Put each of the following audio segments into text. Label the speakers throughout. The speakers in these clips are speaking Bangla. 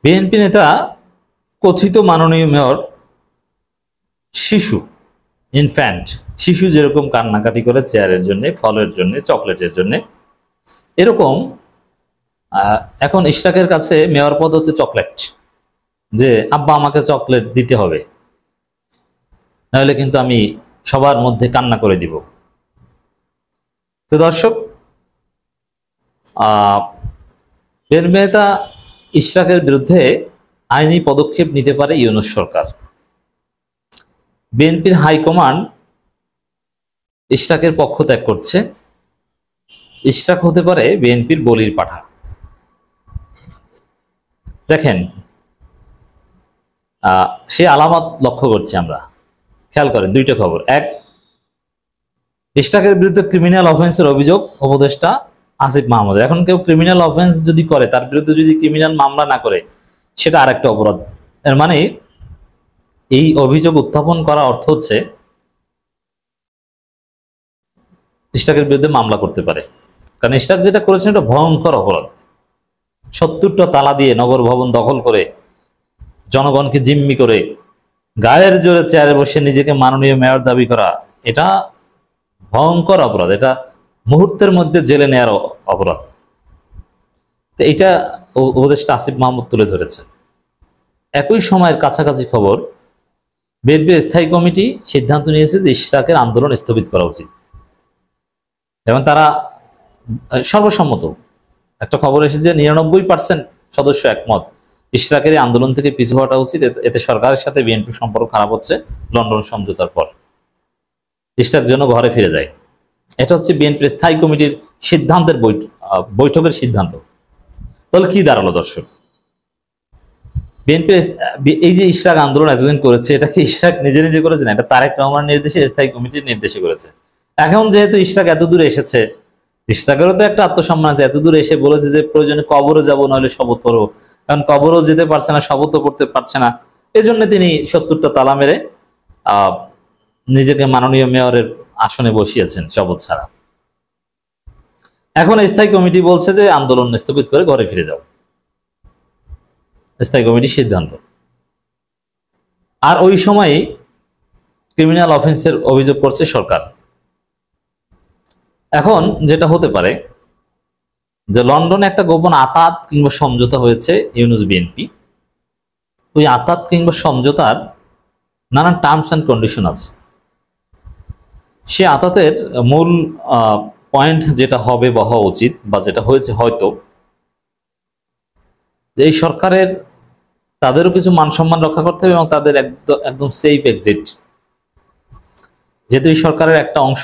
Speaker 1: বিএনপি নেতা কথিত মাননীয় মেয়র শিশু ইনফ্যান্ট শিশু যেরকম কান্নাকাটি করে চেয়ারের জন্য, ফলের জন্য, চকলেটের জন্য, এরকম এখন ইশরাকের কাছে মেয়র পদ হচ্ছে চকলেট, যে আব্বা আমাকে চকলেট দিতে হবে, নাহলে কিন্তু আমি সবার মধ্যে কান্না করে দিব। তো দর্শক, বিএনপি নেতা ইশরাকের বিরুদ্ধে আইনি পদক্ষেপ নিতে পারে ইউনূস সরকার। বিএনপির হাইকমান্ড ইশরাকের পক্ষ ত্যাগ করছে। ইশরাক হতে পারে বিএনপির বলির পাঠা। দেখেন, সে আলামত লক্ষ্য করছি আমরা। খেয়াল করেন দুইটা খবর। এক, ইশরাকের বিরুদ্ধে ক্রিমিনাল অফেন্সের অভিযোগ উপদেষ্টা আসিফ মাহমুদ। এখন কেউ ক্রিমিনাল অফেন্স যদি করে, তার বিরুদ্ধে যদি ক্রিমিনাল মামলা না করে, সেটা আরেকটা অপরাধ। এর মানে এই অভিযোগ উত্থাপন করা অর্থ হচ্ছে ইশরাকের বিরুদ্ধে মামলা করতে পারে। কারণ ইশরাক যেটা করেছেন এটা ভয়ঙ্কর অপরাধ। 70টা তালা দিয়ে নগর ভবন দখল করে, জনগণকে জিম্মি করে, গায়ের জোরে চেয়ারে বসে নিজেকে মাননীয় মেয়র দাবি করা, এটা ভয়ঙ্কর অপরাধ। এটা মুহূর্তের মধ্যে জেলে নেওয়ার অপরাধ। তো এটা উপদেষ্টা আসিফ মাহমুদ তুলে ধরেছে। একই সময়ের কাছাকাছি খবর, বিএনপির স্থায়ী কমিটি সিদ্ধান্ত নিয়েছে যে ইশরাকের আন্দোলন স্থগিত করা উচিত, এবং তারা সর্বসম্মত একটা খবর এসেছে যে 99% সদস্য একমত ইশরাকের এই আন্দোলন থেকে পিছু হটা উচিত। এতে সরকারের সাথে বিএনপির সম্পর্ক খারাপ হচ্ছে লন্ডন সমঝোতার পর। ইশরাক যেন ঘরে ফিরে যায়। এটা হচ্ছে বিএনপির স্থায়ী কমিটির সিদ্ধান্তের বৈঠকের সিদ্ধান্ত। তাহলে কি দাঁড়ালো দর্শক? বিএনপি এই যে ইশরাক আন্দোলন এতদিন করেছে, এটা কি ইশরাক নিজে নিজে করেছে না, এটা তারেক রহমানের নির্দেশে স্থায়ী কমিটির নির্দেশে করেছে। এখন যেহেতু ইশরাক এত দূর এসেছে, ইশরাকেরও তো একটা আত্মসম্মান আছে। এত দূর এসে বলেছে যে প্রয়োজনে কবরে যাব, নইলে শপথ করবো। কারণ কবরও যেতে পারছে না, শপথও করতে পারছে না। এই জন্য তিনি 70টা তালা মেরে নিজেকে মাননীয় মেয়রের আসনে বসিয়েছেন শপথ ছাড়া। এখন স্থায়ী কমিটি বলছে যে আন্দোলন স্থগিত করে ঘরে ফিরে যাও। স্থায়ী কমিটির সিদ্ধান্ত। আর ওই সময় ক্রিমিনাল অফেন্সের অভিযোগ করছে সরকার। এখন যেটা হতে পারে যে লন্ডনে একটা গোপন আতাত কিংবা সমঝোতা হয়েছে ইউনূস বিএনপি। ওই আতাত কিংবা সমঝোতার নানান টার্মস অ্যান্ড কন্ডিশন আছে। সে আতাতের মূল পয়েন্ট যেটা হবে বা হওয়া উচিত, বা যেটা হয়েছে হয়তো, এই সরকারের তাদেরও কিছু মান সম্মান রক্ষা করতে হবে এবং তাদের একদম সেফ এক্সিট। যেহেতু এই সরকারের একটা অংশ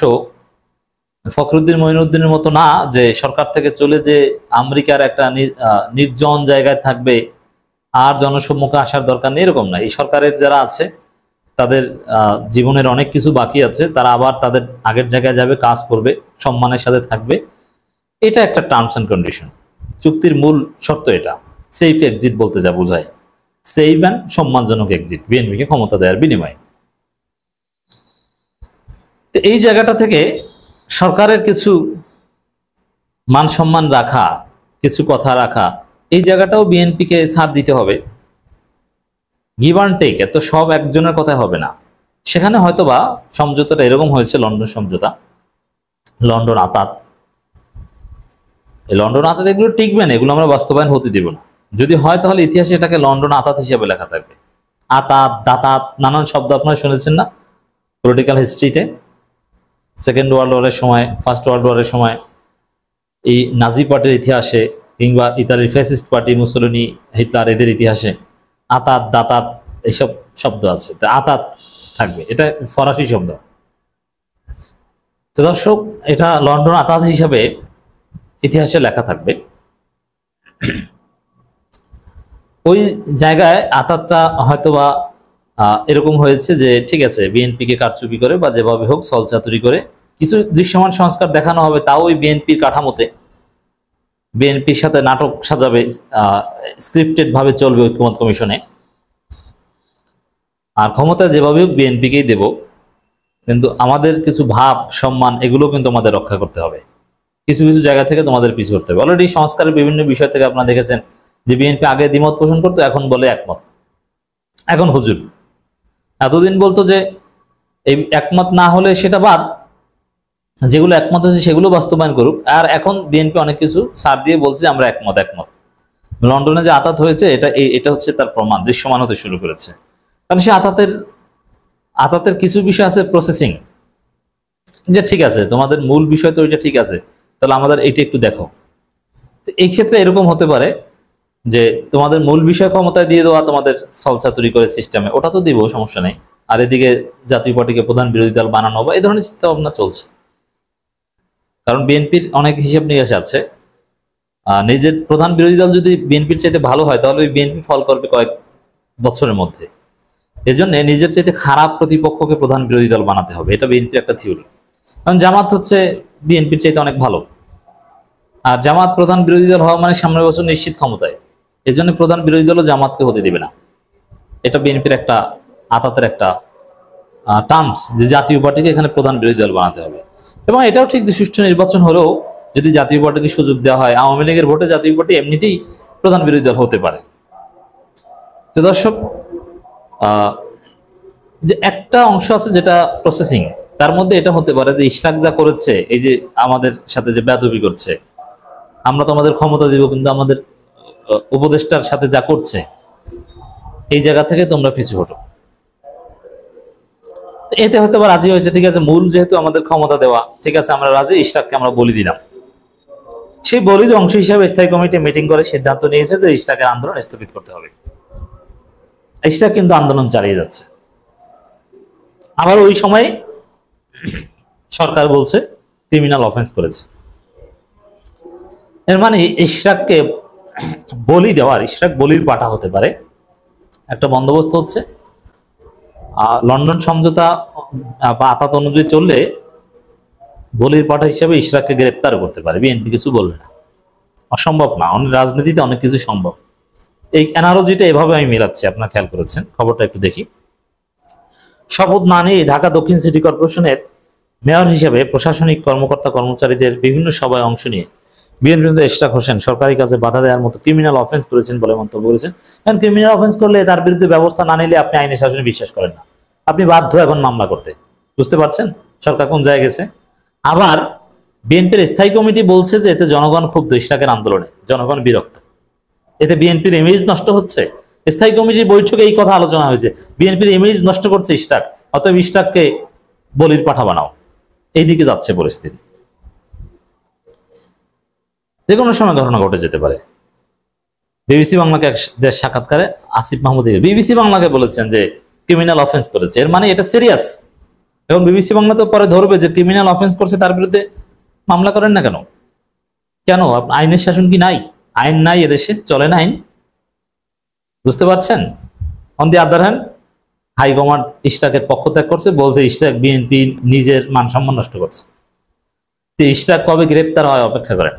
Speaker 1: ফখরুদ্দিন মঈনুদ্দিনের মতো না, যে সরকার থেকে চলে যে আমেরিকার একটা নির্জন জায়গায় থাকবে, আর জনসম্মুখে আসার দরকার নেই, এরকম না। এই সরকারের যারা আছে তাদের জীবনের অনেক কিছু বাকি আছে, তারা আবার তাদের আগের জায়গায় যাবে, কাজ করবে, সম্মানের সাথে থাকবে। এটা একটা টার্মস অ্যান্ড কন্ডিশন। চুক্তির মূল শর্ত এটা। সেফ এক্সিট বলতে যা বোঝায়, সেফ অ্যান্ড সম্মানজনক এক্সিট, বিএনপিকে ক্ষমতা দেওয়ার বিনিময়ে। তো এই জায়গাটা থেকে সরকারের কিছু মান সম্মান রাখা, কিছু কথা রাখা, এই জায়গাটাও বিএনপিকে ছাড় দিতে হবে। গিভ অ্যান্ড টেক, এত সব একজনের কথাই হবে না। সেখানে হয়তোবা সমঝোতাটা এরকম হয়েছে, লন্ডন সমঝোতা, লন্ডন আতাত। এই লন্ডন আতাত এগুলো টিকবে না, এগুলো আমরা বাস্তবায়ন হতে দিব না। যদি হয় তাহলে ইতিহাসে এটাকে লন্ডন আতাত হিসেবে লেখা থাকবে। আতাত, দাতাত, নানান শব্দ আপনারা শুনেছেন না পলিটিক্যাল হিস্ট্রিতে। সেকেন্ড ওয়ার্ল্ড ওয়ারের সময়, ফার্স্ট ওয়ার্ল্ড ওয়ারের সময়, এই নাজি পার্টির ইতিহাসে, কিংবা ইতালির ফ্যাসিস্ট পার্টি মুসোলিনি, হিটলার, এদের ইতিহাসে আতাত, দাতাত এইসব শব্দ আছে। তা আতাত থাকবে, এটা ফরাসি শব্দ। তো দর্শক, এটা লন্ডন আতাত হিসাবে ইতিহাসে লেখা থাকবে। ওই জায়গায় আতাতটা হয়তোবা এরকম হয়েছে যে ঠিক আছে, বিএনপিকে কারচুপি করে বা যেভাবে হোক ছলচাতুরি করে কিছু দৃশ্যমান সংস্কার দেখানো হবে, তাও ওই বিএনপির কাঠামোতে, বিএনপির সাথে নাটক সাজাবে, স্ক্রিপ্টেড ভাবে চলবে ঐক্যমত কমিশনে। আর ক্ষমতা যেভাবে হোক বিএনপিকেই দেব, কিন্তু আমাদের কিছু ভাব, সম্মান, এগুলো কিন্তু আমাদের রক্ষা করতে হবে। কিছু কিছু জায়গা থেকে তোমাদের পিছু করতে হবে। অলরেডি সংস্কারের বিভিন্ন বিষয় থেকে আপনারা দেখেছেন যে বিএনপি আগে দ্বিমত পোষণ করতো, এখন বলে একমত। এখন হুজুর, এতদিন বলতো যে এই একমত না হলে সেটা বাদ, যেগুলো একমত হয়েছে সেগুলো বাস্তবায়ন করুক। আর এখন বিএনপি অনেক কিছু ছাড় দিয়ে বলছে আমরা একমত একমত। লন্ডনে যে আতাত হয়েছে এটা হচ্ছে তার প্রমাণ, দৃশ্যমান হতে শুরু করেছে। কারণ সে আতাতের কিছু বিষয় আছে প্রসেসিং, যে ঠিক আছে তোমাদের মূল বিষয় তো ওইটা ঠিক আছে, তাহলে আমাদের এইটা একটু দেখো। তো এই ক্ষেত্রে এরকম হতে পারে যে তোমাদের মূল বিষয় ক্ষমতায় দিয়ে দেওয়া, তোমাদের ছলচাতুরি করে সিস্টেমে, ওটা তো দিব, সমস্যা নেই। আর এদিকে জাতীয় পার্টিকে প্রধান বিরোধী দল বানানো বা এই ধরনের চিন্তা ভাবনা চলছে। কারণ বিএনপির অনেক হিসাব নিকাশ আছে, নিজের প্রধান বিরোধী দল যদি বিএনপির চাইতে ভালো হয় তাহলে ওই বিএনপি ফল করবে কয়েক বছরের মধ্যে। এজন্য নিজের চাইতে খারাপ প্রতিপক্ষকে প্রধান বিরোধী দল বানাতে হবে, এটা বিএনপির একটা থিওরি। কারণ জামাত হচ্ছে বিএনপির চাইতে অনেক ভালো, আর জামাত প্রধান বিরোধী দল হওয়া মানে সামনের বছর নিশ্চিত ক্ষমতায়। এজন্য প্রধান বিরোধী দলও জামাতকে হতে দিবে না। এটা বিএনপির একটা আতাতের একটা টার্মস, যে জাতীয় পার্টিকে এখানে প্রধান বিরোধী দল বানাতে হবে। এবং এটাও ঠিক যে সুষ্ঠু নির্বাচন হলেও যদি জাতীয় পার্টিকে সুযোগ দেওয়া হয়, আওয়ামী লীগের ভোটে জাতীয় পার্টি এমনিতেই প্রধান বিরোধী দল হতে পারে। তো দর্শক, যে একটা অংশ আছে যেটা প্রসেসিং, তার মধ্যে এটা হতে পারে যে ইশরাক যা করেছে, এই যে আমাদের সাথে যে বেয়াদবি করছে, আমরা তো আমাদের ক্ষমতা দিব কিন্তু আমাদের উপদেষ্টার সাথে যা করছে, এই জায়গা থেকে তোমরা পিছু হটো। এতে হয়তো বা রাজি হয়েছে, ঠিক আছে মূল যেহেতু আমাদের ক্ষমতা দেওয়া, ঠিক আছে আমরা রাজি, ইশরাককে আমরা বলি দিলাম। সেই বলির অংশ হিসাবে স্থায়ী কমিটি মিটিং করে সিদ্ধান্ত নিয়েছে যে ইশরাকের আন্দোলন স্থগিত করতে হবে। ইশরাক কিন্তু আন্দোলন চালিয়ে যাচ্ছে। আবার ওই সময় সরকার বলছে ক্রিমিনাল অফেন্স করেছে। এর মানে ইশরাককে বলি দেওয়ার, ইশরাক বলির পাঠা হতে পারে। একটা বন্দোবস্ত হচ্ছে লন্ডন সমঝোতা বা আতাত অনুযায়ী চললে বলির পাঠা হিসেবে ইশরাককে গ্রেপ্তার করতে পারে, বিএনপি কিছু বলবে না, অসম্ভব না। অনেক রাজনীতিতে অনেক কিছু সম্ভব। এই অ্যানালজিটা এভাবে আমি মিলাচ্ছি, আপনারা খেয়াল করেছেন। খবরটা একটু দেখি। শপথ না নিয়ে ঢাকা দক্ষিণ সিটি কর্পোরেশনের মেয়র হিসেবে প্রশাসনিক কর্মকর্তা কর্মচারীদের বিভিন্ন সভায় অংশ নিয়ে বিএনপি ইশরাক হোসেন সরকারি কাজে বাধা দেওয়ার মতো ক্রিমিনাল অফেন্স করেছেন বলে মন্তব্য করেছেন। কারণ ক্রিমিনাল অফেন্স করলে তার বিরুদ্ধে ব্যবস্থা না নিলে আপনি আইনের শাসনে বিশ্বাস করেন না, আপনি বাধ্য এখন মামলা করতে। বুঝতে পারছেন সরকার কোন জায়গায় গেছে? আবার বিএনপির স্থায়ী কমিটি বলছে যে এতে জনগণ ক্ষুব্ধ, ইশরাকের আন্দোলনে জনগণ বিরক্ত, এতে বিএনপির ইমেজ নষ্ট হচ্ছে। স্থায়ী কমিটির বৈঠকে এই কথা আলোচনা হয়েছে, বিএনপির ইমেজ নষ্ট করছে ইশরাক, অতএব ইশরাককে বলির পাঠা বানাও। এইদিকে যাচ্ছে পরিস্থিতি, যে কোনো সময় ঘটনা ঘটে যেতে পারে। বিবিসি বাংলাকে এক সাক্ষাৎকারে আসিফ মাহমুদ বিবিসি বাংলাকে বলেছেন যে ক্রিমিনাল অফেন্স করেছে, এর মানে এটা সিরিয়াস। এখন বিবিসি বাংলা তো পরে ধরবে যে ক্রিমিনাল অফেন্স করছে, তার বিরুদ্ধে মামলা করেন না কেন? কেন আইনের শাসন কি নাই? আইন নাই এদেশে, চলে না আইন। বুঝতে পারছেন? On the other hand high command ইশরাকের পক্ষ ত্যাগ করছে, বলছে ইশরাক বিএনপি নিজের মান সম্মান নষ্ট করছে। ইশরাক কবে গ্রেপ্তার হয় অপেক্ষা করেন।